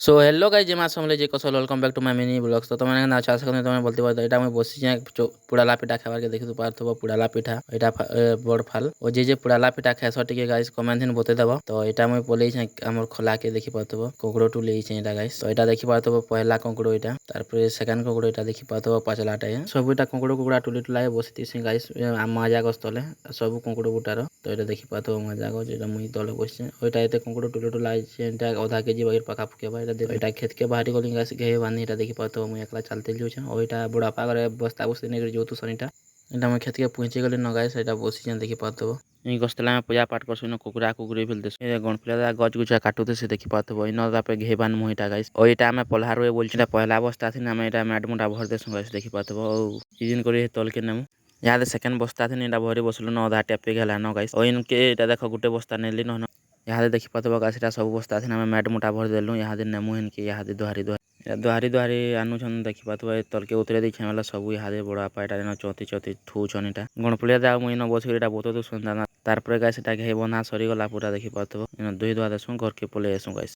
So hello guys जय मां समले जे कसो welcome back to my mini blogs तो तुमने ना अच्छा से तुमने बोलते बात एटा मैं बसी जे पुडाला पिठा खाबार के देखि तो पारथबो पुडाला पिठा एटा बड़ फाल ओ जे पुडाला पिठा खाय सटी के गाइस कमेंट दिन बते देबो तो एटा मैं बोले छै हमर खोला के देखि पारथबो कोकड़ो टू ले छै एटा गाइस तो एटा देखि पारथबो पहला कोकड़ो एटा तार पर सेकंड कोकड़ो एटा देखि पारथबो पचलाटा है सब एटा कोकड़ो कोकड़ा टुली टुला बसती छै गाइस मजा गस्तले सब कोकड़ो बुटारो तो एटा देखि पारथबो मजा गो जेटा मुई तले बसछे ओइटा एते कोकड़ो टुली टुला छै एटा आधा केजी बगैर पका फुके बा एटा खेत के बाहरी गली गाइस घे बानी एटा देखि पातो मुई एकला चलते लियो छ ओइटा बुढ़ा पागरे बस्ता बस्ती नै जो तू सनीटा एटा मैं खेत के पहुंची गली न गाइस एटा बसी छ देखि पातो इ गस्तला में पूजा पाठ करसुन कुकुरा कुकुरी भेल देस ए गणपतिया गज गुछा काटुते से देखि पातो इन पे घे बान मोइटा गाइस ओइटा में पल्हार वे बोलछिना पहला बस्ता थी ना मैं एटा मैड मुंडा भर देस गाइस देखि पातो सीजन करे तल के नेमु यहाँ सेकंड बस्ता थी एटा भरी बसलो न आधा टेपे गेला न गाइस ओइन के एटा देखो गुटे बस्ता नेली न यहाँ देखि पातो गाइस एटा सब बस्ता थी ना मैं मैड मुंडा भर देलु यहाँ दे नेमु हन के यहाँ दे दोहारी दोहारी दोहारी आनु छन देखि पातो तल के उतरे दै छेला सब यहाँ दे बड़ा पाटा न चौथी चौथी ठू छनीटा गणपतिया दा मुई न बसी एटा बोतो तो सुनता तार पर गाइस एटा घे बना सरी गला पूरा देखि पातो इन दुई दुआ देसु घर के पले एसु गाइस।